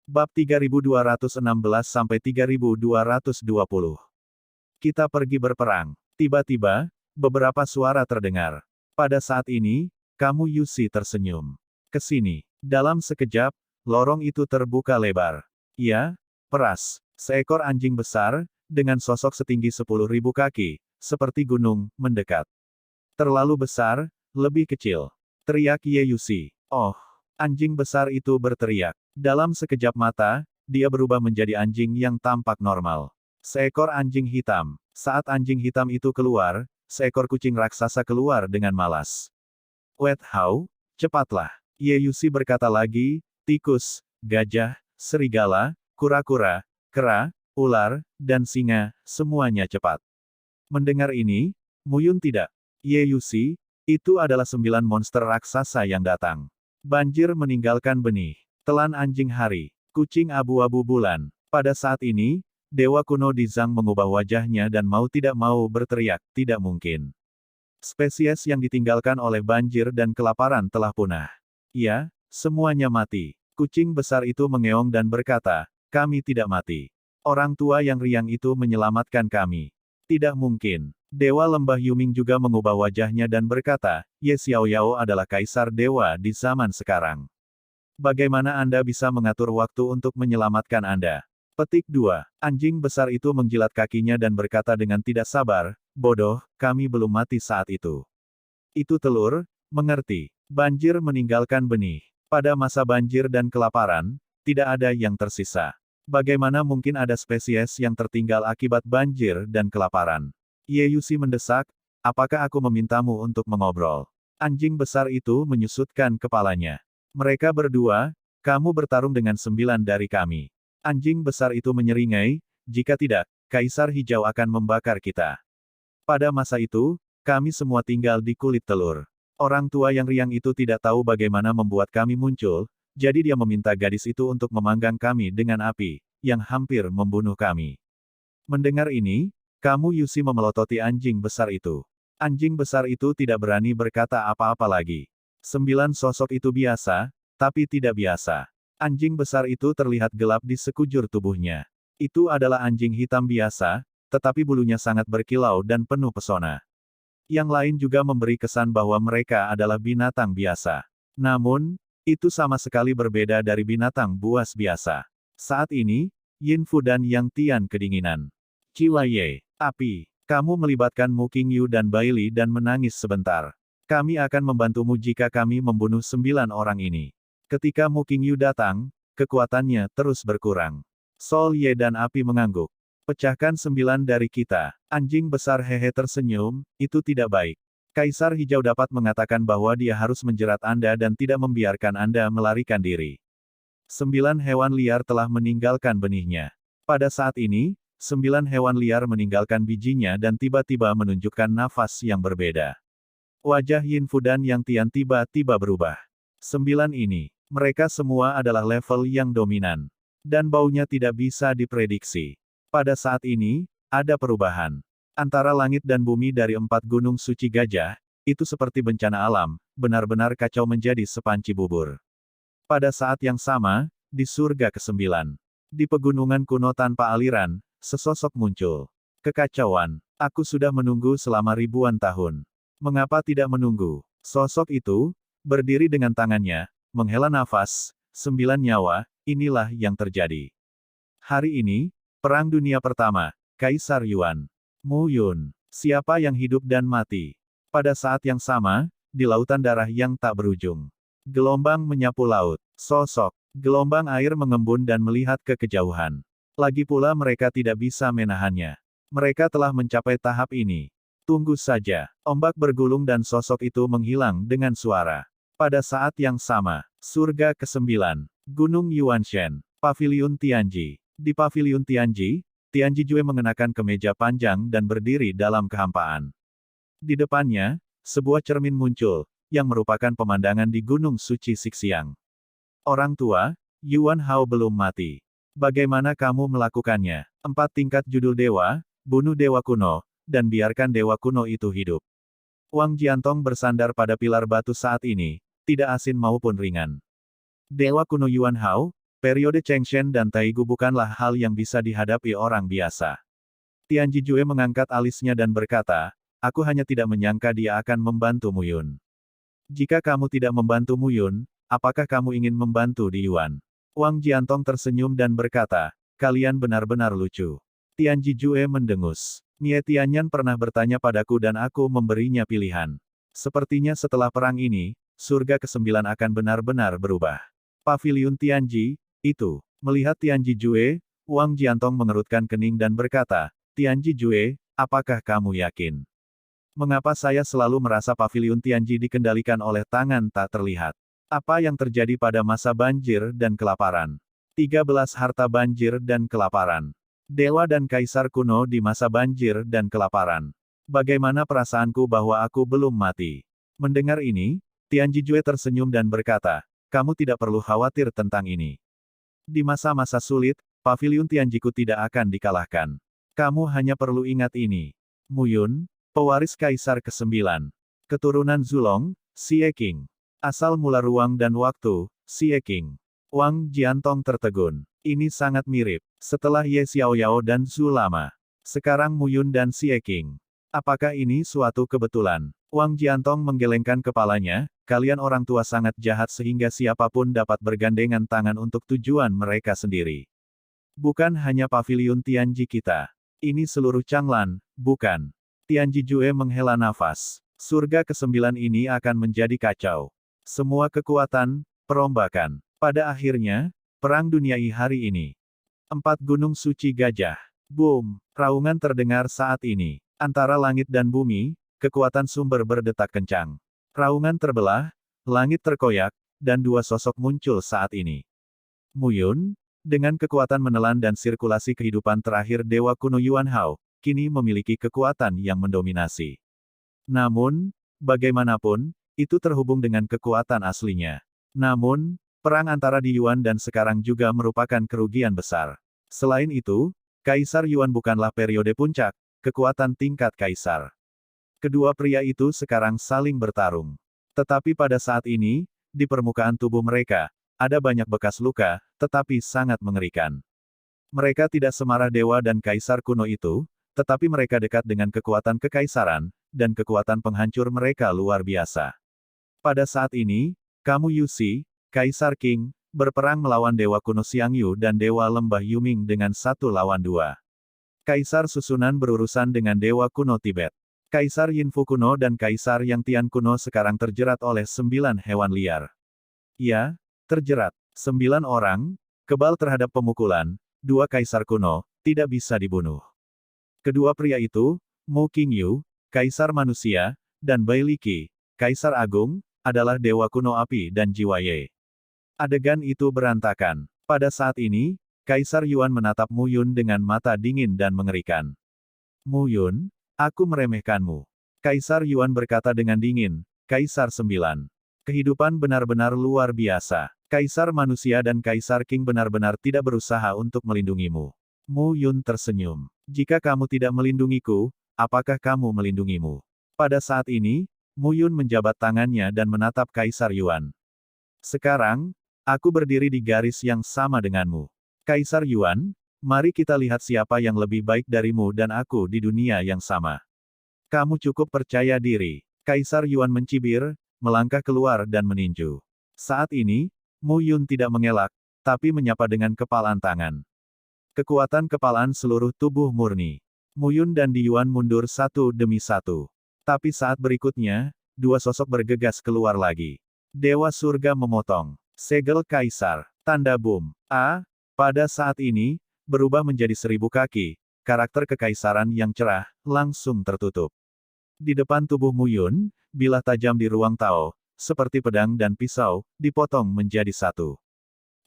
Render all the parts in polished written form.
Bab 3216-3220. Kita pergi berperang. Tiba-tiba, beberapa suara terdengar. Pada saat ini, kamu Yusi tersenyum. Kesini. Dalam sekejap, lorong itu terbuka lebar. Ya, peras. Seekor anjing besar, dengan sosok setinggi 10.000 kaki, seperti gunung, mendekat. Terlalu besar, lebih kecil. Teriak Ye Yusi. Oh! Anjing besar itu berteriak. Dalam sekejap mata, dia berubah menjadi anjing yang tampak normal. Seekor anjing hitam. Saat anjing hitam itu keluar, seekor kucing raksasa keluar dengan malas. Wet Hao, cepatlah. Ye Yusi berkata lagi, tikus, gajah, serigala, kura-kura, kera, ular, dan singa, semuanya cepat. Mendengar ini, Muyun tidak. Ye Yusi, itu adalah 9 monster raksasa yang datang. Banjir meninggalkan benih. Telan anjing hari. Kucing abu-abu bulan. Pada saat ini, Dewa kuno di Zhang mengubah wajahnya dan mau tidak mau berteriak, tidak mungkin. Spesies yang ditinggalkan oleh banjir dan kelaparan telah punah. Ya, semuanya mati. Kucing besar itu mengeong dan berkata, kami tidak mati. Orang tua yang riang itu menyelamatkan kami. Tidak mungkin. Dewa Lembah Yuming juga mengubah wajahnya dan berkata, Ye Xiaoyao adalah kaisar dewa di zaman sekarang. Bagaimana Anda bisa mengatur waktu untuk menyelamatkan Anda? Petik 2. Anjing besar itu menjilat kakinya dan berkata dengan tidak sabar, bodoh, kami belum mati saat itu. Itu telur, mengerti. Banjir meninggalkan benih. Pada masa banjir dan kelaparan, tidak ada yang tersisa. Bagaimana mungkin ada spesies yang tertinggal akibat banjir dan kelaparan? Ye Yusi mendesak, apakah aku memintamu untuk mengobrol? Anjing besar itu menyusutkan kepalanya. Mereka berdua, kamu bertarung dengan 9 dari kami. Anjing besar itu menyeringai, jika tidak, Kaisar Hijau akan membakar kita. Pada masa itu, kami semua tinggal di kulit telur. Orang tua yang riang itu tidak tahu bagaimana membuat kami muncul, jadi dia meminta gadis itu untuk memanggang kami dengan api, yang hampir membunuh kami. Mendengar ini, kamu Yusi memelototi anjing besar itu. Anjing besar itu tidak berani berkata apa-apa lagi. 9 sosok itu biasa, tapi tidak biasa. Anjing besar itu terlihat gelap di sekujur tubuhnya. Itu adalah anjing hitam biasa, tetapi bulunya sangat berkilau dan penuh pesona. Yang lain juga memberi kesan bahwa mereka adalah binatang biasa. Namun, itu sama sekali berbeda dari binatang buas biasa. Saat ini, Yin Fu dan Yang Tian kedinginan. Ciwaye. Api, kamu melibatkan Mu Qingyu dan Baili dan menangis sebentar. Kami akan membantumu jika kami membunuh 9 orang ini. Ketika Mu Qingyu datang, kekuatannya terus berkurang. Sol Ye dan Api mengangguk. Pecahkan 9 dari kita. Anjing besar hehe tersenyum, itu tidak baik. Kaisar Hijau dapat mengatakan bahwa dia harus menjerat Anda dan tidak membiarkan Anda melarikan diri. 9 hewan liar telah meninggalkan benihnya. Pada saat ini, 9 hewan liar meninggalkan bijinya dan tiba-tiba menunjukkan nafas yang berbeda. Wajah Yin Fu dan Yang Tian tiba-tiba berubah. 9 ini, mereka semua adalah level yang dominan. Dan baunya tidak bisa diprediksi. Pada saat ini, ada perubahan. Antara langit dan bumi dari 4 gunung suci gajah, itu seperti bencana alam, benar-benar kacau menjadi sepanci bubur. Pada saat yang sama, di surga ke-9. Di pegunungan kuno tanpa aliran, sesosok muncul. Kekacauan. Aku sudah menunggu selama ribuan tahun. Mengapa tidak menunggu? Sosok itu, berdiri dengan tangannya, menghela nafas, 9 nyawa, inilah yang terjadi. Hari ini, Perang Dunia Pertama, Kaisar Yuan. Mu Yun. Siapa yang hidup dan mati? Pada saat yang sama, di lautan darah yang tak berujung. Gelombang menyapu laut. Sosok. Gelombang air mengembun dan melihat ke kejauhan. Lagi pula mereka tidak bisa menahannya. Mereka telah mencapai tahap ini. Tunggu saja. Ombak bergulung dan sosok itu menghilang dengan suara. Pada saat yang sama, surga ke-9. Gunung Yuanshan. Paviliun Tianji. Di Paviliun Tianji, Tianji Jue mengenakan kemeja panjang dan berdiri dalam kehampaan. Di depannya, sebuah cermin muncul, yang merupakan pemandangan di Gunung Suci Sixiang. Orang tua, Yuan Hao belum mati. Bagaimana kamu melakukannya? 4 tingkat judul dewa, bunuh dewa kuno, dan biarkan dewa kuno itu hidup. Wang Jiantong bersandar pada pilar batu saat ini, tidak asin maupun ringan. Dewa kuno Yuan Hao, periode Chengshen dan Taigu bukanlah hal yang bisa dihadapi orang biasa. Tianji Jue mengangkat alisnya dan berkata, aku hanya tidak menyangka dia akan membantu Mu Yun. Jika kamu tidak membantu Mu Yun, apakah kamu ingin membantu Di Yuan? Wang Jiantong tersenyum dan berkata, kalian benar-benar lucu. Tianji Jue mendengus. Nie Tianyan pernah bertanya padaku dan aku memberinya pilihan. Sepertinya setelah perang ini, surga ke-9 akan benar-benar berubah. Paviliun Tianji, itu. Melihat Tianji Jue, Wang Jiantong mengerutkan kening dan berkata, Tianji Jue, apakah kamu yakin? Mengapa saya selalu merasa paviliun Tianji dikendalikan oleh tangan tak terlihat? Apa yang terjadi pada masa banjir dan kelaparan? 13 harta banjir dan kelaparan. Dewa dan kaisar kuno di masa banjir dan kelaparan. Bagaimana perasaanku bahwa aku belum mati? Mendengar ini, Tianji Jue tersenyum dan berkata, kamu tidak perlu khawatir tentang ini. Di masa-masa sulit, paviliun Tianjiku tidak akan dikalahkan. Kamu hanya perlu ingat ini. Mu Yun, pewaris kaisar ke-9. Keturunan Zulong, Xie Qing. Asal mula ruang dan waktu, Xie Qing. Wang Jiantong tertegun. Ini sangat mirip. Setelah Ye Xiaoyao dan Zhu Lama. Sekarang Mu Yun dan Xie Qing. Apakah ini suatu kebetulan? Wang Jiantong menggelengkan kepalanya, kalian orang tua sangat jahat sehingga siapapun dapat bergandengan tangan untuk tujuan mereka sendiri. Bukan hanya paviliun Tianji kita. Ini seluruh Changlan, bukan. Tianji Jue menghela nafas. Surga ke-9 ini akan menjadi kacau. Semua kekuatan, perombakan. Pada akhirnya, Perang Dunia I hari ini. 4 Gunung Suci Gajah. Boom! Raungan terdengar saat ini. Antara langit dan bumi, kekuatan sumber berdetak kencang. Raungan terbelah, langit terkoyak, dan 2 sosok muncul saat ini. Mu Yun, dengan kekuatan menelan dan sirkulasi kehidupan terakhir Dewa Kuno Yuan Hao, kini memiliki kekuatan yang mendominasi. Namun, bagaimanapun, itu terhubung dengan kekuatan aslinya. Namun, perang antara Di Yuan dan sekarang juga merupakan kerugian besar. Selain itu, Kaisar Yuan bukanlah periode puncak, kekuatan tingkat kaisar. Kedua pria itu sekarang saling bertarung. Tetapi pada saat ini, di permukaan tubuh mereka, ada banyak bekas luka, tetapi sangat mengerikan. Mereka tidak semarah dewa dan kaisar kuno itu, tetapi mereka dekat dengan kekuatan kekaisaran, dan kekuatan penghancur mereka luar biasa. Pada saat ini, kamu Yuxi, Kaisar Qing, berperang melawan Dewa Kuno Xiangyu dan Dewa Lembah Yuming dengan 1 lawan 2. Kaisar Susunan berurusan dengan Dewa Kuno Tibet. Kaisar Yinfu kuno dan Kaisar Yang Tian kuno sekarang terjerat oleh 9 hewan liar. Ya, terjerat. 9 orang, kebal terhadap pemukulan, 2 kaisar kuno, tidak bisa dibunuh. Kedua pria itu, Mu Qingyu, Kaisar Manusia, dan Bai Liqi, Kaisar Agung, adalah Dewa Kuno Api dan Jiwa Ye. Adegan itu berantakan. Pada saat ini, Kaisar Yuan menatap Mu Yun dengan mata dingin dan mengerikan. Mu Yun, aku meremehkanmu. Kaisar Yuan berkata dengan dingin, Kaisar 9. Kehidupan benar-benar luar biasa. Kaisar Manusia dan Kaisar Qing benar-benar tidak berusaha untuk melindungimu. Mu Yun tersenyum. Jika kamu tidak melindungiku, apakah kamu melindungimu? Pada saat ini, Mu Yun menjabat tangannya dan menatap Kaisar Yuan. Sekarang, aku berdiri di garis yang sama denganmu. Kaisar Yuan, mari kita lihat siapa yang lebih baik darimu dan aku di dunia yang sama. Kamu cukup percaya diri. Kaisar Yuan mencibir, melangkah keluar dan meninju. Saat ini, Mu Yun tidak mengelak, tapi menyapa dengan kepalan tangan. Kekuatan kepalan seluruh tubuh murni. Mu Yun dan Di Yuan mundur satu demi satu. Tapi saat berikutnya, 2 sosok bergegas keluar lagi. Dewa Surga memotong. Segel Kaisar. Tanda boom. Pada saat ini, berubah menjadi 1000 kaki, karakter kekaisaran yang cerah, langsung tertutup. Di depan tubuh Mu Yun, bilah tajam di ruang Tao, seperti pedang dan pisau, dipotong menjadi 1.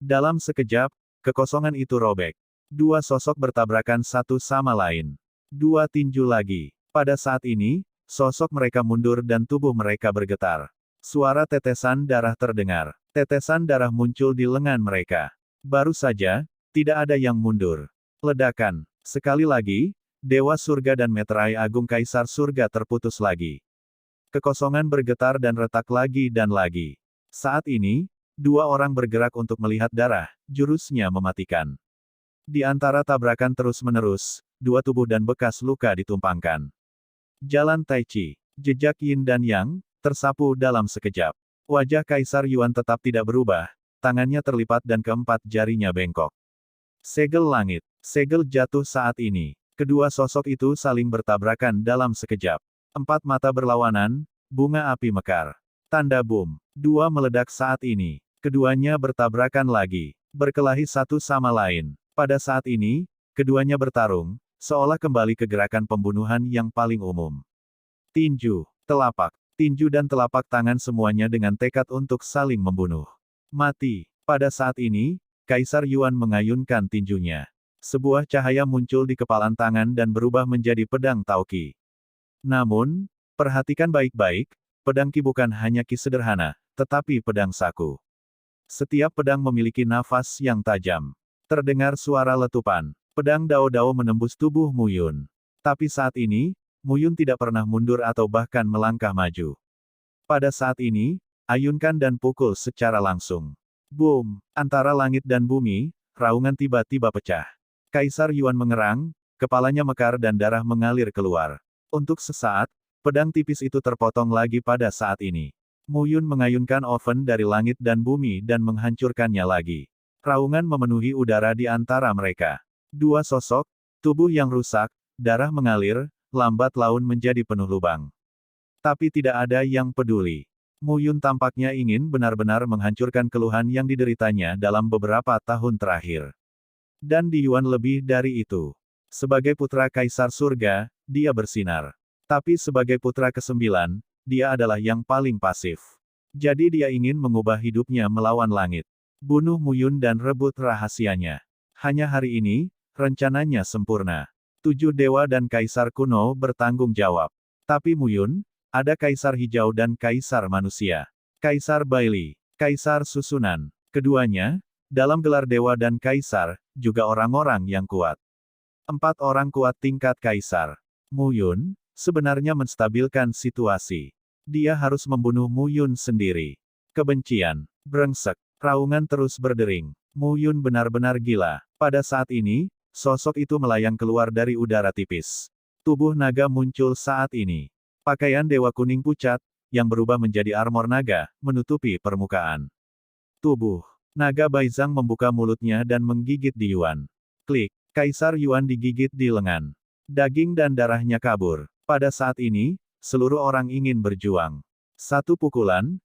Dalam sekejap, kekosongan itu robek. 2 sosok bertabrakan satu sama lain. 2 tinju lagi. Pada saat ini, sosok mereka mundur dan tubuh mereka bergetar. Suara tetesan darah terdengar. Tetesan darah muncul di lengan mereka. Baru saja, tidak ada yang mundur. Ledakan. Sekali lagi, Dewa Surga dan Meterai Agung Kaisar Surga terputus lagi. Kekosongan bergetar dan retak lagi dan lagi. Saat ini, Dua orang bergerak untuk melihat darah, jurusnya mematikan. Di antara tabrakan terus-menerus, dua tubuh dan bekas luka ditumpangkan. Jalan Tai Chi, jejak Yin dan Yang, tersapu dalam sekejap. Wajah Kaisar Yuan tetap tidak berubah, tangannya terlipat dan keempat jarinya bengkok. Segel langit, segel jatuh saat ini. Kedua sosok itu saling bertabrakan dalam sekejap. Empat mata berlawanan, bunga api mekar. Tanda boom. Dua meledak saat ini. Keduanya bertabrakan lagi, berkelahi satu sama lain. Pada saat ini, keduanya bertarung, seolah kembali ke gerakan pembunuhan yang paling umum. Tinju, telapak, tinju dan telapak tangan semuanya dengan tekad untuk saling membunuh. Mati. Pada saat ini, Kaisar Yuan mengayunkan tinjunya. Sebuah cahaya muncul di kepalan tangan dan berubah menjadi pedang Taoqi. Namun, perhatikan baik-baik, pedang Qi bukan hanya Qi sederhana, tetapi pedang saku. Setiap pedang memiliki nafas yang tajam. Terdengar suara letupan. Pedang Dao-Dao menembus tubuh Mu Yun. Tapi saat ini, Mu Yun tidak pernah mundur atau bahkan melangkah maju. Pada saat ini, ayunkan dan pukul secara langsung. Boom! Antara langit dan bumi, raungan tiba-tiba pecah. Kaisar Yuan mengerang, kepalanya mekar dan darah mengalir keluar. Untuk sesaat, pedang tipis itu terpotong lagi pada saat ini. Mu Yun mengayunkan oven dari langit dan bumi dan menghancurkannya lagi. Raungan memenuhi udara di antara mereka. Dua sosok, tubuh yang rusak, darah mengalir, lambat laun menjadi penuh lubang. Tapi tidak ada yang peduli. Mu Yun tampaknya ingin benar-benar menghancurkan keluhan yang dideritanya dalam beberapa tahun terakhir. Dan di Yuan lebih dari itu. Sebagai putra Kaisar Surga, dia bersinar. Tapi sebagai putra ke-9, dia adalah yang paling pasif. Jadi dia ingin mengubah hidupnya melawan langit. Bunuh Mu Yun dan rebut rahasianya. Hanya hari ini, rencananya sempurna. 7 dewa dan kaisar kuno bertanggung jawab. Tapi Mu Yun, ada kaisar hijau dan kaisar manusia. Kaisar Baili, kaisar susunan. Keduanya, dalam gelar dewa dan kaisar, juga orang-orang yang kuat. 4 orang kuat tingkat kaisar. Mu Yun, sebenarnya menstabilkan situasi. Dia harus membunuh Mu Yun sendiri. Kebencian, brengsek. Raungan terus berdering. Mu Yun benar-benar gila. Pada saat ini, sosok itu melayang keluar dari udara tipis. Tubuh naga muncul saat ini. Pakaian dewa kuning pucat, yang berubah menjadi armor naga, menutupi permukaan. Tubuh naga Baizang membuka mulutnya dan menggigit di Yuan. Klik. Kaisar Yuan digigit di lengan. Daging dan darahnya kabur. Pada saat ini, seluruh orang ingin berjuang. Satu pukulan,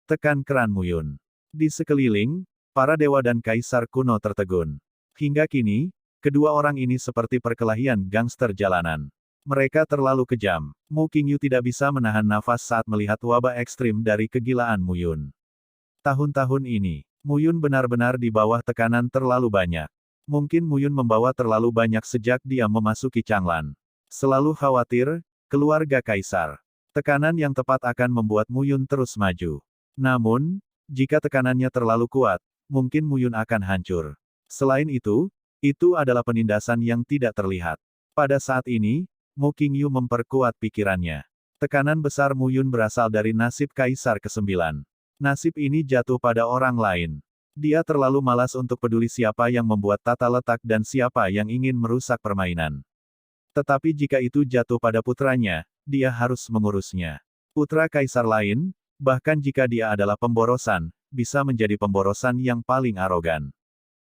tekan keran Mu Yun. Di sekeliling, para dewa dan kaisar kuno tertegun. Hingga kini, kedua orang ini seperti perkelahian gangster jalanan. Mereka terlalu kejam. Mu Qingyu tidak bisa menahan nafas saat melihat wabah ekstrim dari kegilaan Mu Yun. Tahun-tahun ini, Mu Yun benar-benar di bawah tekanan terlalu banyak. Mungkin Mu Yun membawa terlalu banyak sejak dia memasuki Changlan. Selalu khawatir, keluarga kaisar. Tekanan yang tepat akan membuat Mu Yun terus maju. Namun, jika tekanannya terlalu kuat, mungkin Mu Yun akan hancur. Selain itu adalah penindasan yang tidak terlihat. Pada saat ini, Mu Qingyu memperkuat pikirannya. Tekanan besar Mu Yun berasal dari nasib Kaisar ke-9. Nasib ini jatuh pada orang lain. Dia terlalu malas untuk peduli siapa yang membuat tata letak dan siapa yang ingin merusak permainan. Tetapi jika itu jatuh pada putranya, dia harus mengurusnya. Putra kaisar lain, bahkan jika dia adalah pemborosan, bisa menjadi pemborosan yang paling arogan.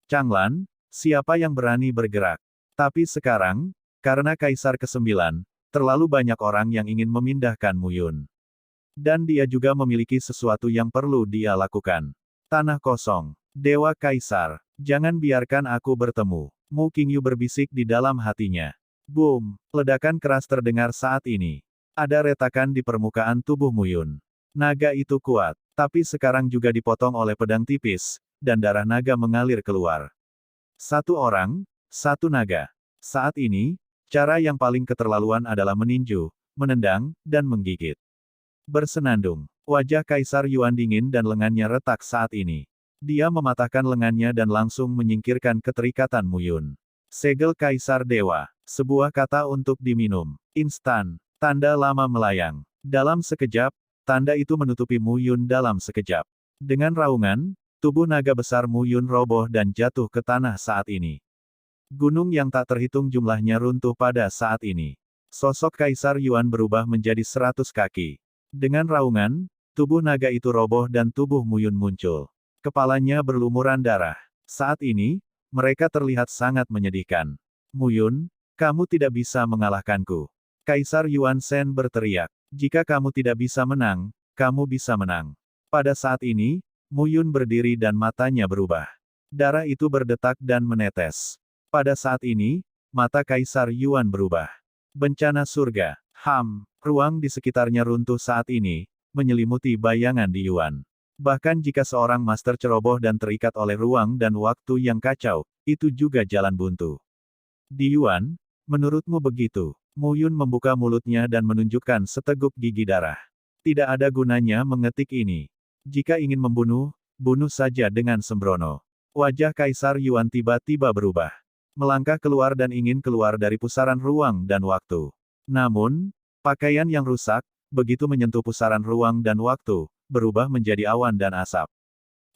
Changlan, siapa yang berani bergerak? Tapi sekarang, karena Kaisar ke-9, terlalu banyak orang yang ingin memindahkan Mu Yun. Dan dia juga memiliki sesuatu yang perlu dia lakukan. Tanah kosong. Dewa Kaisar, jangan biarkan aku bertemu. Mu Qingyu berbisik di dalam hatinya. Boom! Ledakan keras terdengar saat ini. Ada retakan di permukaan tubuh Mu Yun. Naga itu kuat, tapi sekarang juga dipotong oleh pedang tipis, dan darah naga mengalir keluar. Satu orang, satu naga. Saat ini, cara yang paling keterlaluan adalah meninju, menendang, dan menggigit. Bersenandung. Wajah Kaisar Yuan dingin dan lengannya retak saat ini. Dia mematahkan lengannya dan langsung menyingkirkan keterikatan Mu Yun. Segel Kaisar Dewa. Sebuah kata untuk diminum. Instan. Tanda lama melayang. Dalam sekejap, tanda itu menutupi Mu Yun dalam sekejap. Dengan raungan, tubuh naga besar Mu Yun roboh dan jatuh ke tanah saat ini. Gunung yang tak terhitung jumlahnya runtuh pada saat ini. Sosok Kaisar Yuan berubah menjadi 100 kaki. Dengan raungan, tubuh naga itu roboh dan tubuh Mu Yun muncul. Kepalanya berlumuran darah. Saat ini, mereka terlihat sangat menyedihkan. Mu Yun, kamu tidak bisa mengalahkanku. Kaisar Yuan Shen berteriak. Jika kamu tidak bisa menang, kamu bisa menang. Pada saat ini, Mu Yun berdiri dan matanya berubah. Darah itu berdetak dan menetes. Pada saat ini, mata Kaisar Yuan berubah. Bencana surga. Ruang di sekitarnya runtuh saat ini, menyelimuti bayangan di Yuan. Bahkan jika seorang master ceroboh dan terikat oleh ruang dan waktu yang kacau, itu juga jalan buntu. Di Yuan, menurutmu begitu? Mu Yun membuka mulutnya dan menunjukkan seteguk gigi darah. Tidak ada gunanya mengetik ini. Jika ingin membunuh, bunuh saja dengan sembrono. Wajah Kaisar Yuan tiba-tiba berubah. Melangkah keluar dan ingin keluar dari pusaran ruang dan waktu. Namun, pakaian yang rusak, begitu menyentuh pusaran ruang dan waktu, berubah menjadi awan dan asap.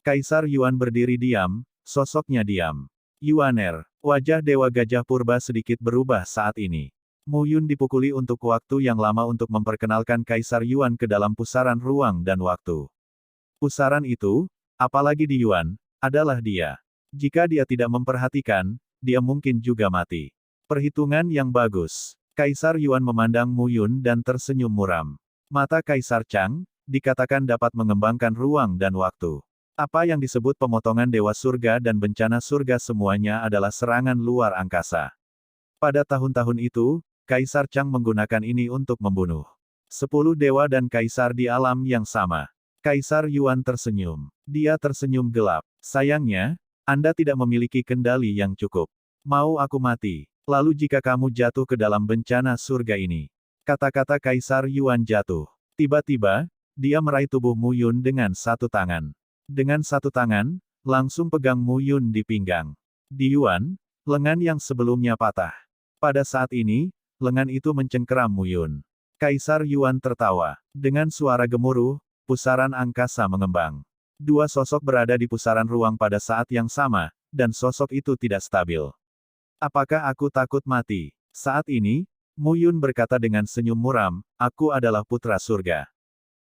Kaisar Yuan berdiri diam, sosoknya diam. Yuaner, wajah Dewa Gajah Purba sedikit berubah saat ini. Mu Yun dipukuli untuk waktu yang lama untuk memperkenalkan Kaisar Yuan ke dalam pusaran ruang dan waktu. Pusaran itu, apalagi di Yuan, adalah dia. Jika dia tidak memperhatikan, dia mungkin juga mati. Perhitungan yang bagus. Kaisar Yuan memandang Mu Yun dan tersenyum muram. Mata Kaisar Chang, dikatakan dapat mengembangkan ruang dan waktu. Apa yang disebut pemotongan Dewa Surga dan bencana surga semuanya adalah serangan luar angkasa. Pada tahun-tahun itu, Kaisar Chang menggunakan ini untuk membunuh 10 dewa dan kaisar di alam yang sama. Kaisar Yuan tersenyum. Dia tersenyum gelap. Sayangnya, Anda tidak memiliki kendali yang cukup. Mau aku mati? Lalu jika kamu jatuh ke dalam bencana surga ini. Kata-kata Kaisar Yuan jatuh. Tiba-tiba, dia meraih tubuh Mu Yun dengan satu tangan. Dengan satu tangan, langsung pegang Mu Yun di pinggang. Di Yuan, lengan yang sebelumnya patah. Pada saat ini, lengan itu mencengkeram Mu Yun. Kaisar Yuan tertawa. Dengan suara gemuruh, pusaran angkasa mengembang. Dua sosok berada di pusaran ruang pada saat yang sama, dan sosok itu tidak stabil. Apakah aku takut mati? Saat ini, Mu Yun berkata dengan senyum muram, aku adalah putra surga.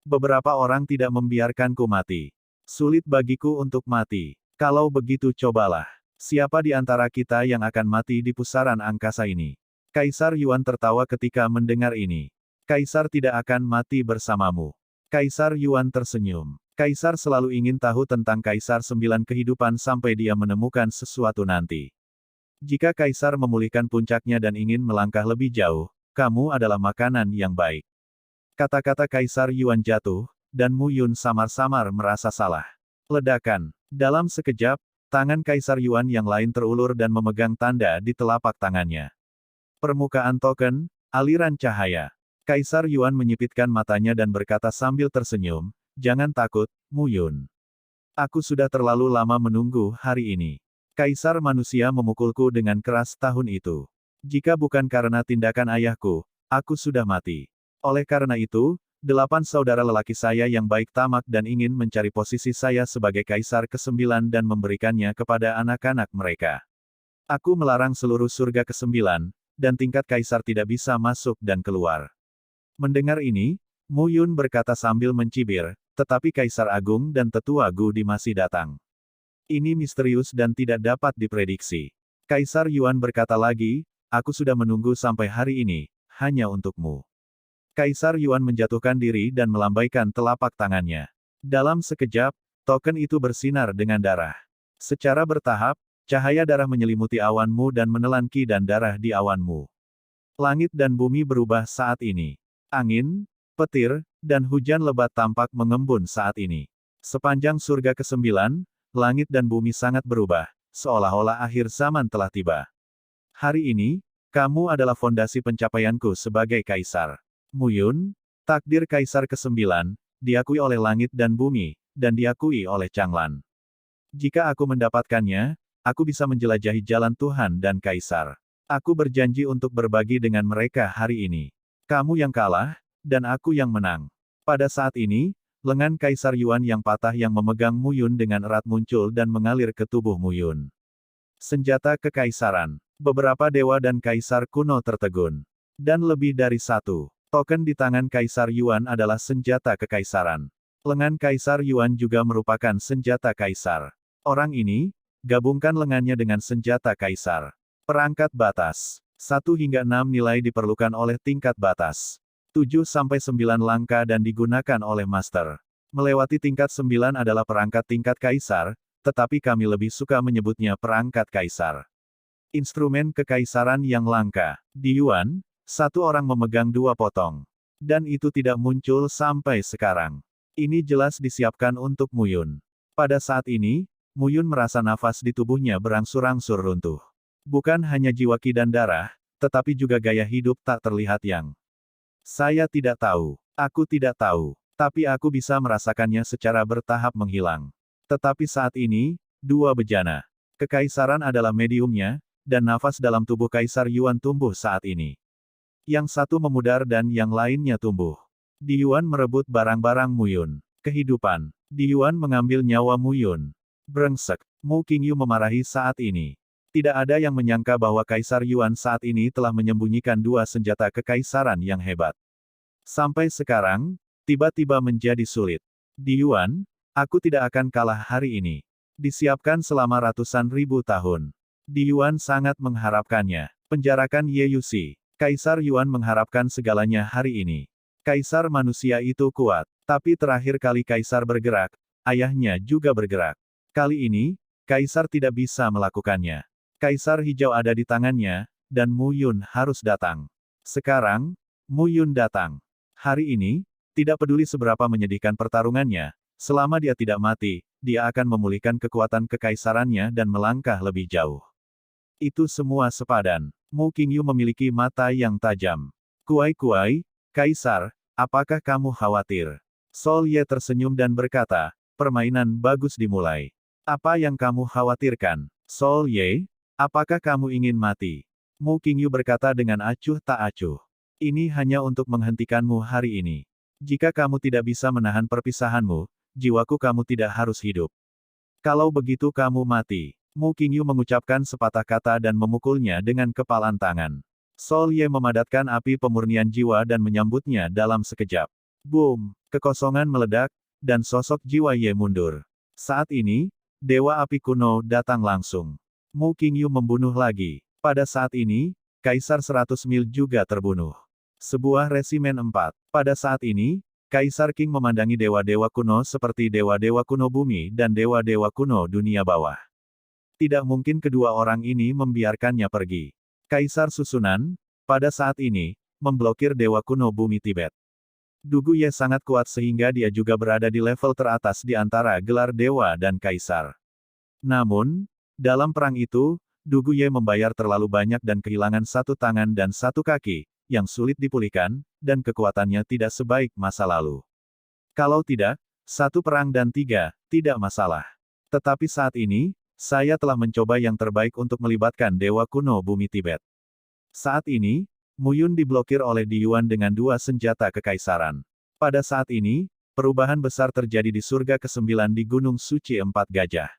Beberapa orang tidak membiarkanku mati. Sulit bagiku untuk mati. Kalau begitu cobalah. Siapa di antara kita yang akan mati di pusaran angkasa ini? Kaisar Yuan tertawa ketika mendengar ini. Kaisar tidak akan mati bersamamu. Kaisar Yuan tersenyum. Kaisar selalu ingin tahu tentang Kaisar 9 kehidupan sampai dia menemukan sesuatu nanti. Jika Kaisar memulihkan puncaknya dan ingin melangkah lebih jauh, kamu adalah makanan yang baik. Kata-kata Kaisar Yuan jatuh, dan Mu Yun samar-samar merasa salah. Ledakan. Dalam sekejap, tangan Kaisar Yuan yang lain terulur dan memegang tanda di telapak tangannya. Permukaan token, aliran cahaya. Kaisar Yuan menyipitkan matanya dan berkata sambil tersenyum, jangan takut, Mu Yun. Aku sudah terlalu lama menunggu hari ini. Kaisar manusia memukulku dengan keras tahun itu. Jika bukan karena tindakan ayahku, aku sudah mati. Oleh karena itu, 8 saudara lelaki saya yang baik tamak dan ingin mencari posisi saya sebagai Kaisar ke-9 dan memberikannya kepada anak-anak mereka. Aku melarang seluruh surga ke-9, dan tingkat Kaisar tidak bisa masuk dan keluar. Mendengar ini, Mu Yun berkata sambil mencibir, tetapi Kaisar Agung dan Tetua Gudi masih datang. Ini misterius dan tidak dapat diprediksi. Kaisar Yuan berkata lagi, aku sudah menunggu sampai hari ini, hanya untukmu. Kaisar Yuan menjatuhkan diri dan melambaikan telapak tangannya. Dalam sekejap, token itu bersinar dengan darah. Secara bertahap, cahaya darah menyelimuti awanmu dan menelan ki dan darah di awanmu. Langit dan bumi berubah saat ini. Angin, petir, dan hujan lebat tampak mengembun saat ini. Sepanjang surga ke-9, langit dan bumi sangat berubah, seolah-olah akhir zaman telah tiba. Hari ini, kamu adalah fondasi pencapaianku sebagai Kaisar. Mu Yun, takdir Kaisar ke-9, diakui oleh langit dan bumi, dan diakui oleh Changlan. Jika aku mendapatkannya, aku bisa menjelajahi jalan Tuhan dan Kaisar. Aku berjanji untuk berbagi dengan mereka hari ini. Kamu yang kalah, dan aku yang menang. Pada saat ini, lengan Kaisar Yuan yang patah yang memegang Mu Yun dengan erat muncul dan mengalir ke tubuh Mu Yun. Senjata kekaisaran. Beberapa dewa dan kaisar kuno tertegun. Dan lebih dari satu. Token di tangan Kaisar Yuan adalah senjata kekaisaran. Lengan Kaisar Yuan juga merupakan senjata kaisar. Orang ini, gabungkan lengannya dengan senjata kaisar. Perangkat batas. 1 hingga 6 nilai diperlukan oleh tingkat batas. 7-9 langkah dan digunakan oleh master. Melewati tingkat 9 adalah perangkat tingkat kaisar, tetapi kami lebih suka menyebutnya perangkat kaisar. Instrumen kekaisaran yang langka. Di Yuan, satu orang memegang 2 potong. Dan itu tidak muncul sampai sekarang. Ini jelas disiapkan untuk Mu Yun. Pada saat ini, Mu Yun merasa nafas di tubuhnya berangsur-angsur runtuh. Bukan hanya jiwa ki dan darah, tetapi juga gaya hidup tak terlihat yang. Saya tidak tahu. Aku tidak tahu. Tapi aku bisa merasakannya secara bertahap menghilang. Tetapi saat ini, 2 bejana. Kekaisaran adalah mediumnya, dan nafas dalam tubuh Kaisar Yuan tumbuh saat ini. Yang satu memudar dan yang lainnya tumbuh. Di Yuan merebut barang-barang Mu Yun. Kehidupan. Di Yuan mengambil nyawa Mu Yun. Brengsek. Mu Qingyu memarahi saat ini. Tidak ada yang menyangka bahwa Kaisar Yuan saat ini telah menyembunyikan 2 senjata kekaisaran yang hebat. Sampai sekarang, tiba-tiba menjadi sulit. Di Yuan, aku tidak akan kalah hari ini. Disiapkan selama ratusan ribu tahun. Di Yuan sangat mengharapkannya. Penjarakan Ye Yuxi. Kaisar Yuan mengharapkan segalanya hari ini. Kaisar manusia itu kuat. Tapi terakhir kali Kaisar bergerak, ayahnya juga bergerak. Kali ini, Kaisar tidak bisa melakukannya. Kaisar hijau ada di tangannya, dan Mu Yun harus datang. Sekarang, Mu Yun datang. Hari ini, tidak peduli seberapa menyedihkan pertarungannya, selama dia tidak mati, dia akan memulihkan kekuatan kekaisarannya dan melangkah lebih jauh. Itu semua sepadan. Mu Qingyu memiliki mata yang tajam. Kuai-kuai, Kaisar, apakah kamu khawatir? Sol Ye tersenyum dan berkata, permainan bagus dimulai. Apa yang kamu khawatirkan? Sol Ye, apakah kamu ingin mati? Mu Qingyu berkata dengan acuh tak acuh. Ini hanya untuk menghentikanmu hari ini. Jika kamu tidak bisa menahan perpisahanmu, jiwaku kamu tidak harus hidup. Kalau begitu kamu mati. Mu Qingyu mengucapkan sepatah kata dan memukulnya dengan kepalan tangan. Sol Ye memadatkan api pemurnian jiwa dan menyambutnya dalam sekejap. Boom! Kekosongan meledak, dan sosok jiwa Ye mundur. Saat ini, Dewa Api Kuno datang langsung. Mu Qingyu membunuh lagi. Pada saat ini, Kaisar 100 mil juga terbunuh. Sebuah resimen 4. Pada saat ini, Kaisar Qing memandangi dewa-dewa kuno seperti dewa-dewa kuno bumi dan dewa-dewa kuno dunia bawah. Tidak mungkin kedua orang ini membiarkannya pergi. Kaisar susunan, pada saat ini, memblokir dewa kuno bumi Tibet. Dugu Ye sangat kuat sehingga dia juga berada di level teratas di antara gelar dewa dan kaisar. Namun, dalam perang itu, Dugu Ye membayar terlalu banyak dan kehilangan 1 tangan dan 1 kaki, yang sulit dipulihkan, dan kekuatannya tidak sebaik masa lalu. Kalau tidak, 1 perang dan 3, tidak masalah. Tetapi saat ini, saya telah mencoba yang terbaik untuk melibatkan Dewa Kuno Bumi Tibet. Saat ini, Mu Yun diblokir oleh Di Yuan dengan 2 senjata kekaisaran. Pada saat ini, perubahan besar terjadi di surga ke-9 di Gunung Suci 4 Gajah.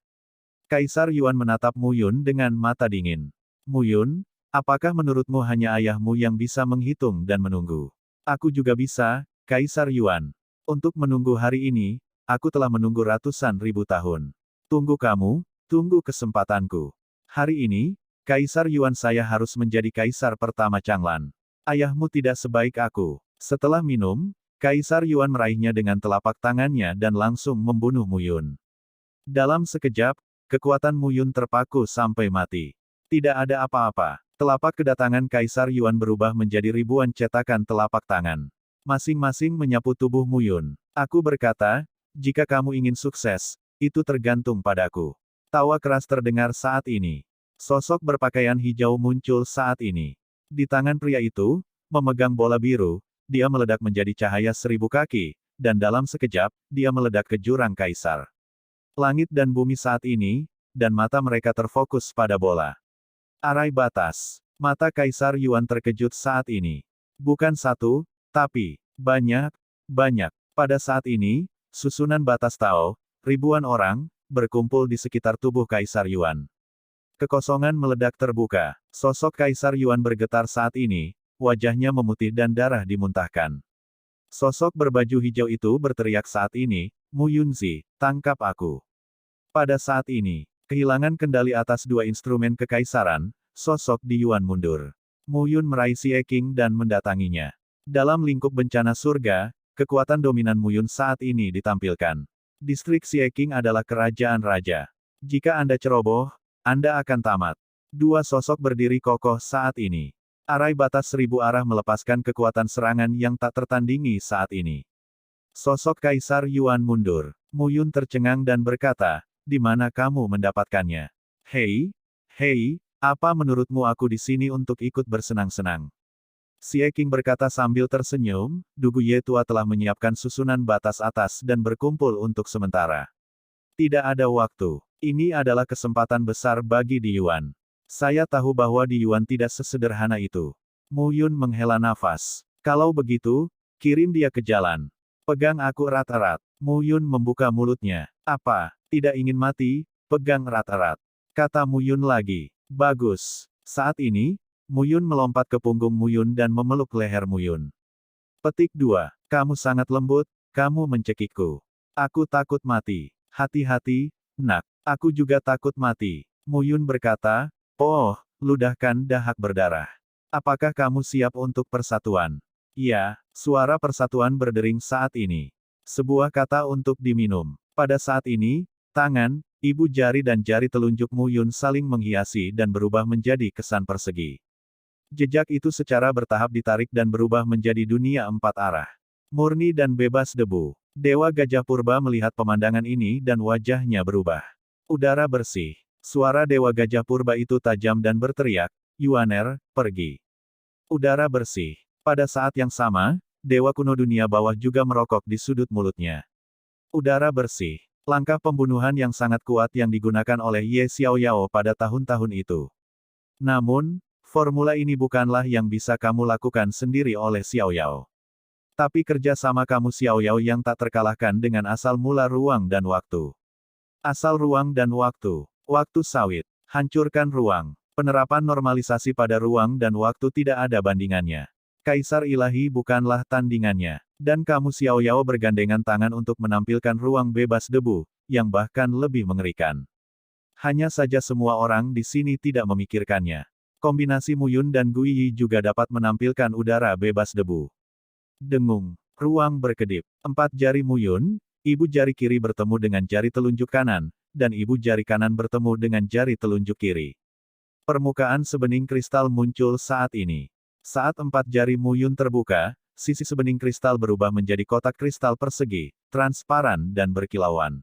Kaisar Yuan menatap Mu Yun dengan mata dingin. Mu Yun, apakah menurutmu hanya ayahmu yang bisa menghitung dan menunggu? Aku juga bisa, Kaisar Yuan. Untuk menunggu hari ini, aku telah menunggu ratusan ribu tahun. Tunggu kamu, tunggu kesempatanku. Hari ini, Kaisar Yuan saya harus menjadi Kaisar pertama Changlan. Ayahmu tidak sebaik aku. Setelah minum, Kaisar Yuan meraihnya dengan telapak tangannya dan langsung membunuh Mu Yun. Dalam sekejap, kekuatan Mu Yun terpaku sampai mati. Tidak ada apa-apa. Telapak kedatangan Kaisar Yuan berubah menjadi ribuan cetakan telapak tangan. Masing-masing menyapu tubuh Mu Yun. Aku berkata, jika kamu ingin sukses, itu tergantung padaku. Tawa keras terdengar saat ini. Sosok berpakaian hijau muncul saat ini. Di tangan pria itu, memegang bola biru, dia meledak menjadi cahaya 1000 kaki, dan dalam sekejap, dia meledak ke jurang Kaisar. Langit dan bumi saat ini, dan mata mereka terfokus pada bola. Arai batas. Mata Kaisar Yuan terkejut saat ini. Bukan 1, tapi banyak. Pada saat ini, susunan batas Tao, ribuan orang, berkumpul di sekitar tubuh Kaisar Yuan. Kekosongan meledak terbuka. Sosok Kaisar Yuan bergetar saat ini, wajahnya memutih dan darah dimuntahkan. Sosok berbaju hijau itu berteriak saat ini, Mu Yunzi, tangkap aku. Pada saat ini, kehilangan kendali atas dua instrumen kekaisaran, sosok di Yuan mundur. Mu Yun meraih Xie Qing dan mendatanginya. Dalam lingkup bencana surga, kekuatan dominan Mu Yun saat ini ditampilkan. Distrik Xie Qing adalah kerajaan raja. Jika Anda ceroboh, Anda akan tamat. Dua sosok berdiri kokoh saat ini. Arai batas 1000 arah melepaskan kekuatan serangan yang tak tertandingi saat ini. Sosok Kaisar Yuan mundur. Mu Yun tercengang dan berkata, di mana kamu mendapatkannya? Hei, apa menurutmu aku di sini untuk ikut bersenang-senang? Xie Qing berkata sambil tersenyum, Dugu Ye tua telah menyiapkan susunan batas atas dan berkumpul untuk sementara. Tidak ada waktu. Ini adalah kesempatan besar bagi Di Yuan. Saya tahu bahwa Di Yuan tidak sesederhana itu. Mu Yun menghela nafas. Kalau begitu, kirim dia ke jalan. Pegang aku erat-erat. Mu Yun membuka mulutnya. Apa, tidak ingin mati? Pegang erat-erat. Kata Mu Yun lagi. Bagus. Saat ini, Mu Yun melompat ke punggung Mu Yun dan memeluk leher Mu Yun. Petik 2. Kamu sangat lembut, kamu mencekikku. Aku takut mati. Hati-hati, nak. Aku juga takut mati. Mu Yun berkata, oh, ludahkan dahak berdarah. Apakah kamu siap untuk persatuan? Iya, suara persatuan berdering saat ini. Sebuah kata untuk diminum. Pada saat ini, tangan, ibu jari dan jari telunjuk Mu Yun saling menghiasi dan berubah menjadi kesan persegi. Jejak itu secara bertahap ditarik dan berubah menjadi dunia 4 arah. Murni dan bebas debu. Dewa Gajah Purba melihat pemandangan ini dan wajahnya berubah. Udara bersih. Suara Dewa Gajah Purba itu tajam dan berteriak, Yuaner, pergi. Udara bersih. Pada saat yang sama, Dewa kuno dunia bawah juga merokok di sudut mulutnya. Udara bersih. Langkah pembunuhan yang sangat kuat yang digunakan oleh Ye Xiaoyao pada tahun-tahun itu. Namun, formula ini bukanlah yang bisa kamu lakukan sendiri oleh Xiaoyao. Tapi kerja sama kamu Xiaoyao yang tak terkalahkan dengan asal mula ruang dan waktu. Asal ruang dan waktu. Waktu sawit. Hancurkan ruang. Penerapan normalisasi pada ruang dan waktu tidak ada bandingannya. Kaisar ilahi bukanlah tandingannya. Dan kamu Xiaoyao bergandengan tangan untuk menampilkan ruang bebas debu, yang bahkan lebih mengerikan. Hanya saja semua orang di sini tidak memikirkannya. Kombinasi Mu Yun dan Gui Yi juga dapat menampilkan udara bebas debu. Dengung. Ruang berkedip. 4 jari Mu Yun, ibu jari kiri bertemu dengan jari telunjuk kanan, dan ibu jari kanan bertemu dengan jari telunjuk kiri. Permukaan sebening kristal muncul saat ini. Saat 4 jari Mu Yun terbuka, sisi sebening kristal berubah menjadi kotak kristal persegi, transparan dan berkilauan.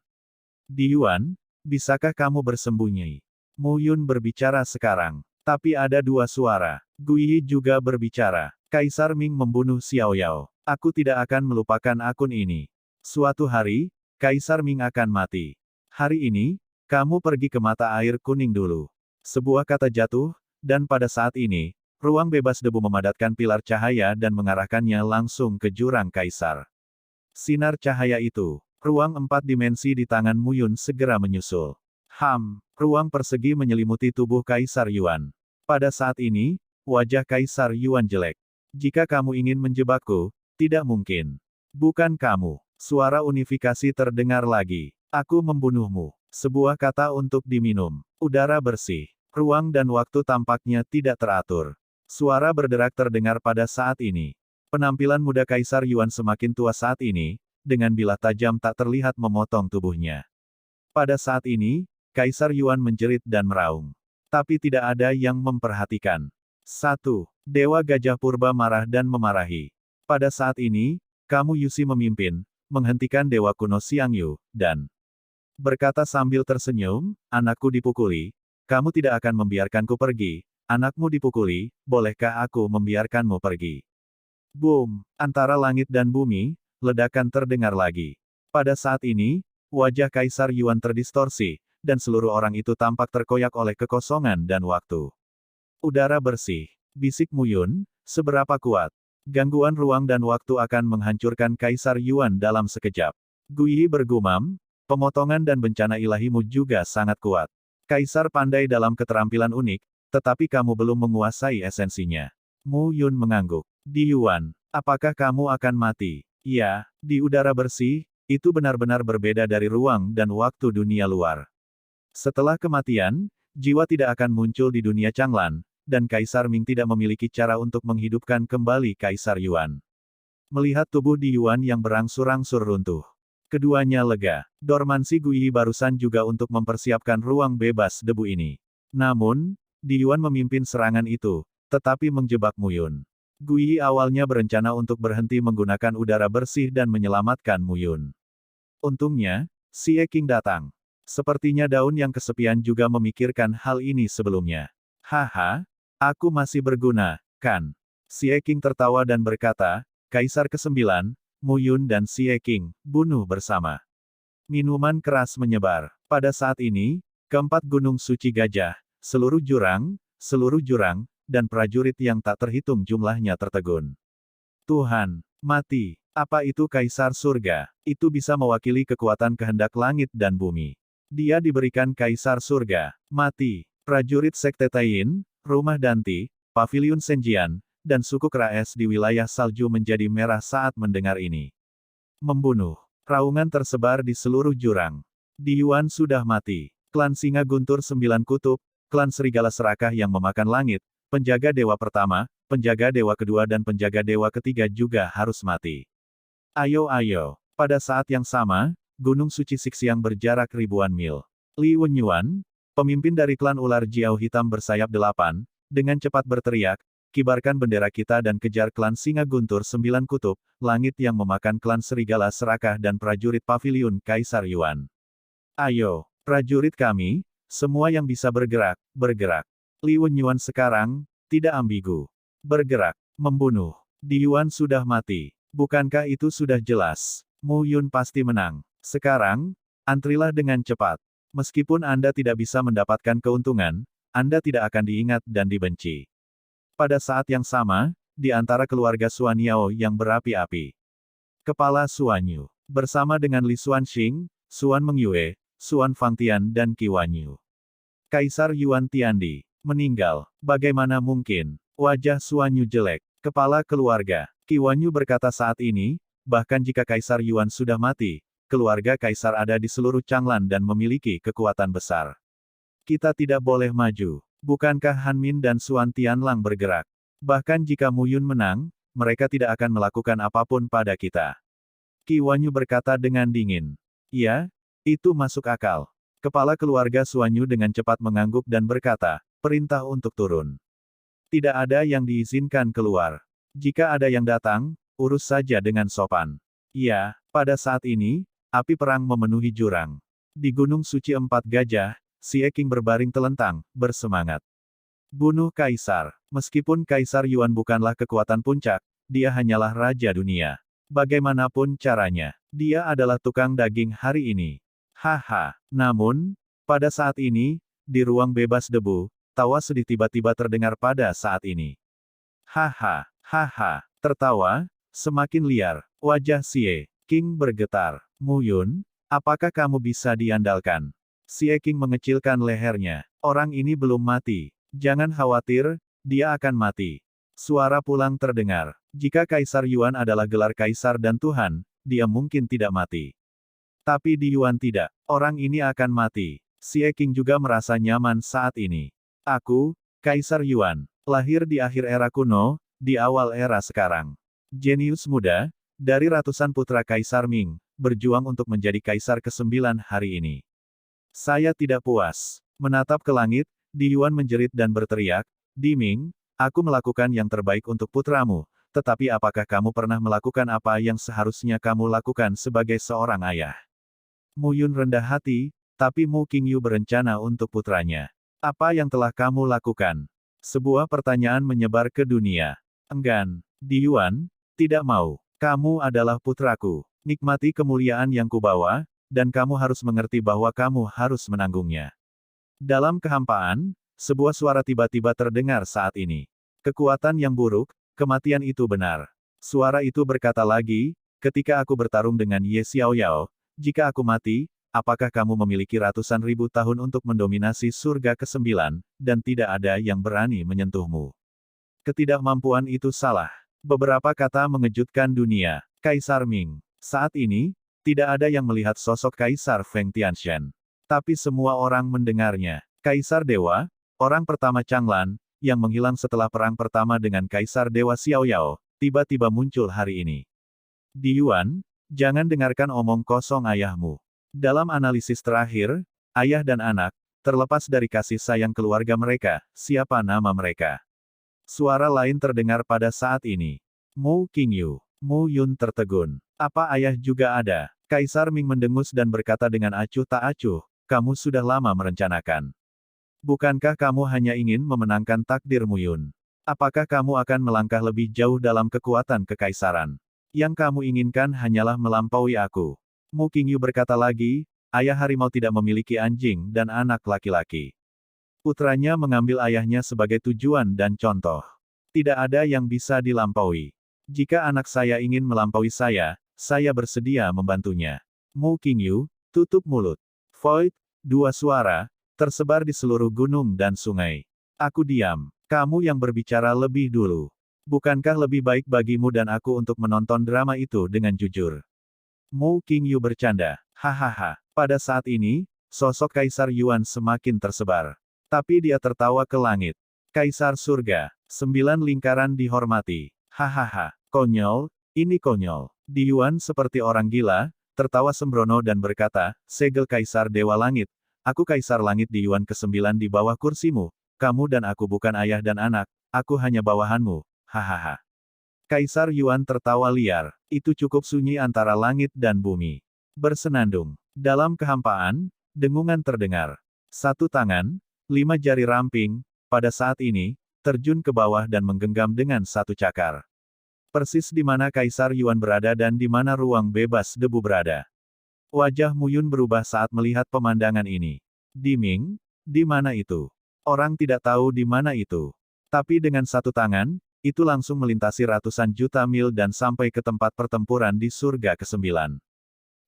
Di Yuan, bisakah kamu bersembunyi? Mu Yun berbicara sekarang. Tapi ada dua suara. Gui Yi juga berbicara. Kaisar Ming membunuh Xiaoyao. Aku tidak akan melupakan akun ini. Suatu hari, Kaisar Ming akan mati. Hari ini, kamu pergi ke mata air kuning dulu. Sebuah kata jatuh, dan pada saat ini, ruang bebas debu memadatkan pilar cahaya dan mengarahkannya langsung ke jurang Kaisar. Sinar cahaya itu, ruang 4 dimensi di tangan Mu Yun segera menyusul. Ruang persegi menyelimuti tubuh Kaisar Yuan. Pada saat ini, wajah Kaisar Yuan jelek. Jika kamu ingin menjebakku, tidak mungkin. Bukan kamu. Suara unifikasi terdengar lagi. Aku membunuhmu. Sebuah kata untuk diminum. Udara bersih. Ruang dan waktu tampaknya tidak teratur. Suara berderak terdengar pada saat ini. Penampilan muda Kaisar Yuan semakin tua saat ini, dengan bilah tajam tak terlihat memotong tubuhnya. Pada saat ini, Kaisar Yuan menjerit dan meraung. Tapi tidak ada yang memperhatikan. 1. Dewa Gajah Purba marah dan memarahi. Pada saat ini, kamu Yusi memimpin, menghentikan Dewa Kuno Xiang Yu, dan berkata sambil tersenyum, anakku dipukuli, kamu tidak akan membiarkanku pergi, anakmu dipukuli, bolehkah aku membiarkanmu pergi? Boom! Antara langit dan bumi, ledakan terdengar lagi. Pada saat ini, wajah Kaisar Yuan terdistorsi, dan seluruh orang itu tampak terkoyak oleh kekosongan dan waktu. Udara bersih. Bisik Mu Yun, seberapa kuat? Gangguan ruang dan waktu akan menghancurkan Kaisar Yuan dalam sekejap. Gui bergumam, pemotongan dan bencana ilahimu juga sangat kuat. Kaisar pandai dalam keterampilan unik, tetapi kamu belum menguasai esensinya. Mu Yun mengangguk. Di Yuan, apakah kamu akan mati? Ya, di udara bersih, itu benar-benar berbeda dari ruang dan waktu dunia luar. Setelah kematian, jiwa tidak akan muncul di dunia Changlan, dan Kaisar Ming tidak memiliki cara untuk menghidupkan kembali Kaisar Yuan. Melihat tubuh di Yuan yang berangsur-angsur runtuh, keduanya lega. Dormansi Gui barusan juga untuk mempersiapkan ruang bebas debu ini. Namun, Di Yuan memimpin serangan itu, tetapi menjebak Mu Yun. Gui awalnya berencana untuk berhenti menggunakan udara bersih dan menyelamatkan Mu Yun. Untungnya, Xie Qing datang. Sepertinya daun yang kesepian juga memikirkan hal ini sebelumnya. Haha, aku masih berguna, kan? Xie Qing tertawa dan berkata, Kaisar ke-9, Mu Yun dan Xie Qing, bunuh bersama. Minuman keras menyebar. Pada saat ini, keempat gunung suci gajah, seluruh jurang, dan prajurit yang tak terhitung jumlahnya tertegun. Tuhan, mati. Apa itu Kaisar Surga? Itu bisa mewakili kekuatan kehendak langit dan bumi. Dia diberikan Kaisar Surga. Mati. Prajurit Sekte Taiyin, Rumah Danti, Paviliun Senjian, dan suku Kraes di wilayah salju menjadi merah saat mendengar ini. Membunuh. Raungan tersebar di seluruh jurang. Di Yuan sudah mati. Klan Singa Guntur Sembilan Kutub, klan Serigala Serakah yang memakan langit, penjaga dewa pertama, penjaga dewa kedua dan penjaga dewa ketiga juga harus mati. Ayo. Pada saat yang sama, Gunung Suci Sixiang berjarak ribuan mil. Li Wenyuan, pemimpin dari klan ular Jiao Hitam bersayap 8, dengan cepat berteriak, kibarkan bendera kita dan kejar klan Singa Guntur Sembilan Kutub, langit yang memakan klan Serigala Serakah dan prajurit Paviliun Kaisar Yuan. Ayo, prajurit kami, semua yang bisa bergerak, bergerak. Li Wenyuan sekarang, tidak ambigu. Bergerak, membunuh. Di Yuan sudah mati. Bukankah itu sudah jelas? Mu Yun pasti menang. Sekarang, antrilah dengan cepat. Meskipun Anda tidak bisa mendapatkan keuntungan, Anda tidak akan diingat dan dibenci. Pada saat yang sama, di antara keluarga Suanyao yang berapi-api. Kepala Suanyu, bersama dengan Li Xuanxing, Suan Mengyue, Suan Fangtian dan Qi Wanyu. Kaisar Yuan Tiandi, meninggal. Bagaimana mungkin? Wajah Suanyu jelek. Kepala keluarga, Qi Wanyu berkata saat ini, bahkan jika Kaisar Yuan sudah mati, keluarga Kaisar ada di seluruh Changlan dan memiliki kekuatan besar. Kita tidak boleh maju. Bukankah Han Min dan Suan Tianlang bergerak? Bahkan jika Mu Yun menang, mereka tidak akan melakukan apapun pada kita. Qi Wanyu berkata dengan dingin. Ya, itu masuk akal. Kepala keluarga Suanyu dengan cepat mengangguk dan berkata, perintah untuk turun. Tidak ada yang diizinkan keluar. Jika ada yang datang, urus saja dengan sopan. Ya, pada saat ini, api perang memenuhi jurang. Di Gunung Suci Empat Gajah, Xie Qing berbaring telentang, bersemangat. Bunuh Kaisar. Meskipun Kaisar Yuan bukanlah kekuatan puncak, dia hanyalah raja dunia. Bagaimanapun caranya, dia adalah tukang daging hari ini. Haha. Namun, pada saat ini, di ruang bebas debu, tawa sedih tiba-tiba terdengar pada saat ini. Haha. Tertawa, semakin liar. Wajah Xie Qing bergetar. Mu Yun, apakah kamu bisa diandalkan? Xie Qing mengecilkan lehernya. Orang ini belum mati. Jangan khawatir, dia akan mati. Suara pulang terdengar. Jika Kaisar Yuan adalah gelar Kaisar dan Tuhan, dia mungkin tidak mati. Tapi di Yuan tidak. Orang ini akan mati. Xie Qing juga merasa nyaman saat ini. Aku, Kaisar Yuan, lahir di akhir era kuno, di awal era sekarang. Jenius muda, dari ratusan putra Kaisar Ming, berjuang untuk menjadi Kaisar ke-9 hari ini. Saya tidak puas. Menatap ke langit, Di Yuan menjerit dan berteriak, Di Ming, aku melakukan yang terbaik untuk putramu, tetapi apakah kamu pernah melakukan apa yang seharusnya kamu lakukan sebagai seorang ayah? Mu Yun rendah hati, tapi Mu Qingyu berencana untuk putranya. Apa yang telah kamu lakukan? Sebuah pertanyaan menyebar ke dunia. Enggan. Di Yuan, tidak mau. Kamu adalah putraku. Nikmati kemuliaan yang kubawa, dan kamu harus mengerti bahwa kamu harus menanggungnya. Dalam kehampaan, sebuah suara tiba-tiba terdengar saat ini. Kekuatan yang buruk, kematian itu benar. Suara itu berkata lagi, ketika aku bertarung dengan Ye Xiaoyao, Jika aku mati, apakah kamu memiliki ratusan ribu tahun untuk mendominasi surga ke-9, dan tidak ada yang berani menyentuhmu? Ketidakmampuan itu salah. Beberapa kata mengejutkan dunia. Kaisar Ming. Saat ini, tidak ada yang melihat sosok Kaisar Feng Tianxian. Tapi semua orang mendengarnya. Kaisar Dewa, orang pertama Changlan, yang menghilang setelah perang pertama dengan Kaisar Dewa Xiaoyao, tiba-tiba muncul hari ini. Di Yuan, jangan dengarkan omong kosong ayahmu. Dalam analisis terakhir, ayah dan anak, terlepas dari kasih sayang keluarga mereka, siapa nama mereka? Suara lain terdengar pada saat ini. Mu Qingyu. Mu Yun tertegun. Apa ayah juga ada? Kaisar Ming mendengus dan berkata dengan acuh tak acuh, kamu sudah lama merencanakan. Bukankah kamu hanya ingin memenangkan takdir Mu Yun? Apakah kamu akan melangkah lebih jauh dalam kekuatan kekaisaran? Yang kamu inginkan hanyalah melampaui aku. Mu Qingyu berkata lagi, ayah harimau tidak memiliki anjing dan anak laki-laki. Putranya mengambil ayahnya sebagai tujuan dan contoh. Tidak ada yang bisa dilampaui. Jika anak saya ingin melampaui saya bersedia membantunya. Mu Qingyu, tutup mulut. Void, dua suara, tersebar di seluruh gunung dan sungai. Aku diam. Kamu yang berbicara lebih dulu. Bukankah lebih baik bagimu dan aku untuk menonton drama itu dengan jujur? Mu Qingyu bercanda. Hahaha. Pada saat ini, sosok Kaisar Yuan semakin tersebar. Tapi dia tertawa ke langit. Kaisar surga. 9 lingkaran dihormati. Hahaha. Konyol, ini konyol. Di Yuan seperti orang gila, tertawa sembrono dan berkata, segel Kaisar Dewa Langit. Aku Kaisar Langit di Yuan ke-9 di bawah kursimu. Kamu dan aku bukan ayah dan anak, aku hanya bawahanmu. Hahaha. Kaisar Yuan tertawa liar. Itu cukup sunyi antara langit dan bumi. Bersenandung. Dalam kehampaan, dengungan terdengar. Satu tangan, 5 jari ramping, pada saat ini, terjun ke bawah dan menggenggam dengan satu cakar. Persis di mana Kaisar Yuan berada dan di mana ruang bebas debu berada. Wajah Mu Yun berubah saat melihat pemandangan ini. Di Ming, di mana itu? Orang tidak tahu di mana itu. Tapi dengan satu tangan, itu langsung melintasi ratusan juta mil dan sampai ke tempat pertempuran di surga ke-9.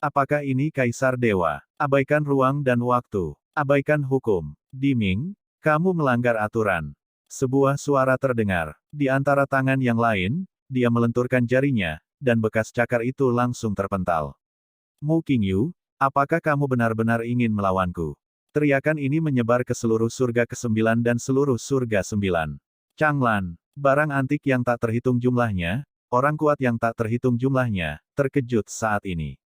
Apakah ini Kaisar Dewa? Abaikan ruang dan waktu. Abaikan hukum. Di Ming, kamu melanggar aturan. Sebuah suara terdengar. Di antara tangan yang lain, dia melenturkan jarinya, dan bekas cakar itu langsung terpental. Mu Qingyu, apakah kamu benar-benar ingin melawanku? Teriakan ini menyebar ke seluruh surga ke-9 dan seluruh surga 9. Changlan, barang antik yang tak terhitung jumlahnya, orang kuat yang tak terhitung jumlahnya, terkejut saat ini.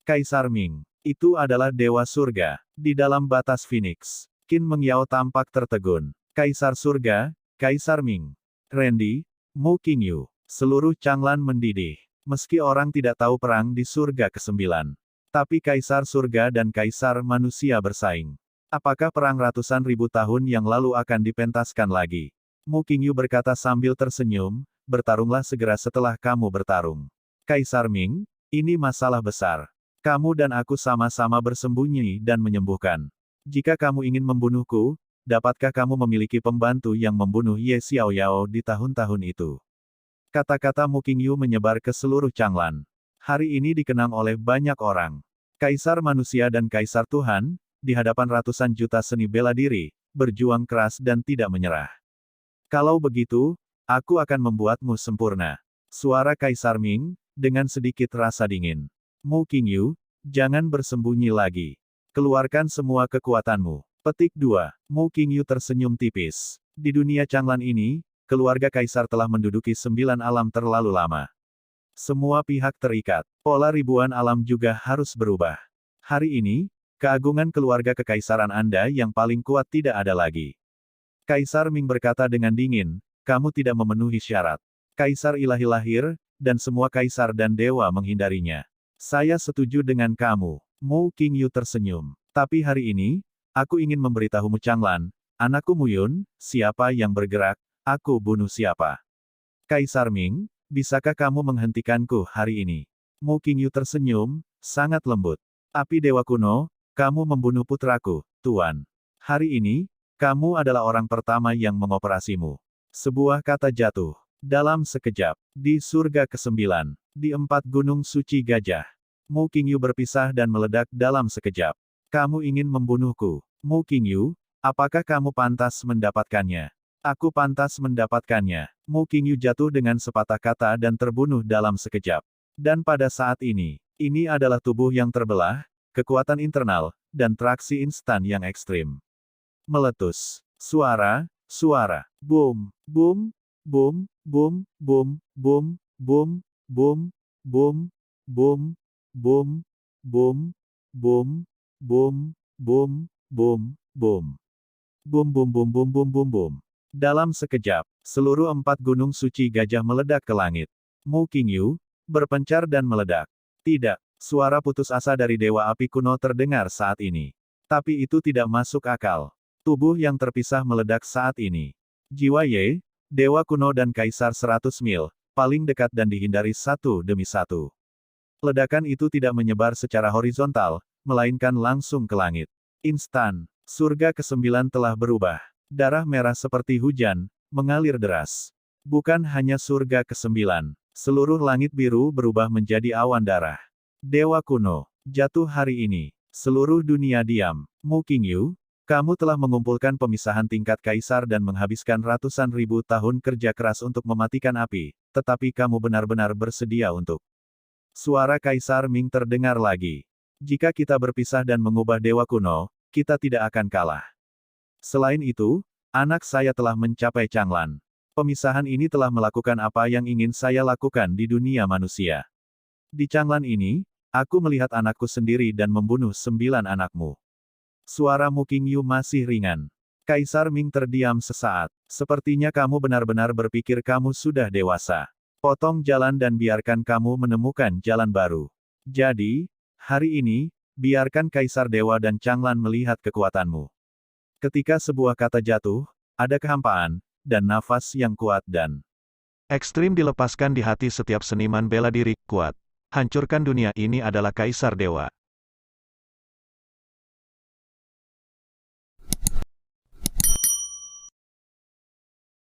Kaisar Ming, itu adalah Dewa Surga, di dalam batas Phoenix. Qin Mengyao tampak tertegun. Kaisar Surga, Kaisar Ming. Randy, Mu Qingyu, seluruh Changlan mendidih. Meski orang tidak tahu perang di surga ke-9. Tapi Kaisar Surga dan Kaisar Manusia bersaing. Apakah perang ratusan ribu tahun yang lalu akan dipentaskan lagi? Mu Qingyu berkata sambil tersenyum, bertarunglah segera setelah kamu bertarung. Kaisar Ming, ini masalah besar. Kamu dan aku sama-sama bersembunyi dan menyembuhkan. Jika kamu ingin membunuhku, dapatkah kamu memiliki pembantu yang membunuh Ye Xiaoyao di tahun-tahun itu? Kata-kata Mu Qingyu menyebar ke seluruh Changlan. Hari ini dikenang oleh banyak orang. Kaisar Manusia dan Kaisar Tuhan, di hadapan ratusan juta seni bela diri, berjuang keras dan tidak menyerah. Kalau begitu, aku akan membuatmu sempurna. Suara Kaisar Ming, dengan sedikit rasa dingin. Mu Qingyu, jangan bersembunyi lagi. Keluarkan semua kekuatanmu. Petik 2. Mu Qingyu tersenyum tipis. Di dunia Changlan ini, keluarga Kaisar telah menduduki 9 alam terlalu lama. Semua pihak terikat. Pola ribuan alam juga harus berubah. Hari ini, keagungan keluarga kekaisaran Anda yang paling kuat tidak ada lagi. Kaisar Ming berkata dengan dingin, kamu tidak memenuhi syarat. Kaisar ilahi lahir, dan semua kaisar dan dewa menghindarinya. Saya setuju dengan kamu. Mu Qingyu tersenyum. Tapi hari ini, aku ingin memberitahumu Changlan, anakku Mu Yun, siapa yang bergerak, aku bunuh siapa. Kaisar Ming, bisakah kamu menghentikanku hari ini? Mu Qingyu tersenyum, sangat lembut. Api Dewa Kuno, kamu membunuh putraku, Tuan. Hari ini, kamu adalah orang pertama yang mengoperasimu. Sebuah kata jatuh. Dalam sekejap. Di surga ke-9. Di 4 gunung suci gajah. Mu Qingyu berpisah dan meledak dalam sekejap. Kamu ingin membunuhku. Mu Qingyu, apakah kamu pantas mendapatkannya? Aku pantas mendapatkannya. Mu Qingyu jatuh dengan sepatah kata dan terbunuh dalam sekejap. Dan pada saat ini adalah tubuh yang terbelah, kekuatan internal, dan traksi instan yang ekstrim. Meletus. Suara, boom, boom, boom, boom, boom, boom, boom, boom, boom, boom, boom, boom, boom, boom, boom, boom, boom. Boom boom boom boom boom boom boom. Dalam sekejap, seluruh 4 gunung suci gajah meledak ke langit. Mu Qingyu berpencar dan meledak. Tidak, suara putus asa dari Dewa Api kuno terdengar saat ini. Tapi itu tidak masuk akal. Tubuh yang terpisah meledak saat ini. Jiwa Ye, Dewa kuno dan Kaisar 100 mil, paling dekat dan dihindari satu demi satu. Ledakan itu tidak menyebar secara horizontal, melainkan langsung ke langit. Instan, surga ke-9 telah berubah. Darah merah seperti hujan, mengalir deras. Bukan hanya surga ke-9, seluruh langit biru berubah menjadi awan darah. Dewa kuno, jatuh hari ini. Seluruh dunia diam. Mu Qingyu, kamu telah mengumpulkan pemisahan tingkat kaisar dan menghabiskan ratusan ribu tahun kerja keras untuk mematikan api, tetapi kamu benar-benar bersedia untuk. Suara Kaisar Ming terdengar lagi. Jika kita berpisah dan mengubah dewa kuno, kita tidak akan kalah. Selain itu, anak saya telah mencapai Changlan. Pemisahan ini telah melakukan apa yang ingin saya lakukan di dunia manusia. Di Changlan ini, aku melihat anakku sendiri dan membunuh 9 anakmu. Suara Mu Qingyu masih ringan. Kaisar Ming terdiam sesaat. Sepertinya kamu benar-benar berpikir kamu sudah dewasa. Potong jalan dan biarkan kamu menemukan jalan baru. Jadi, hari ini, biarkan Kaisar Dewa dan Changlan melihat kekuatanmu. Ketika sebuah kata jatuh, ada kehampaan, dan nafas yang kuat dan ekstrim dilepaskan di hati setiap seniman bela diri kuat. Hancurkan dunia ini adalah Kaisar Dewa.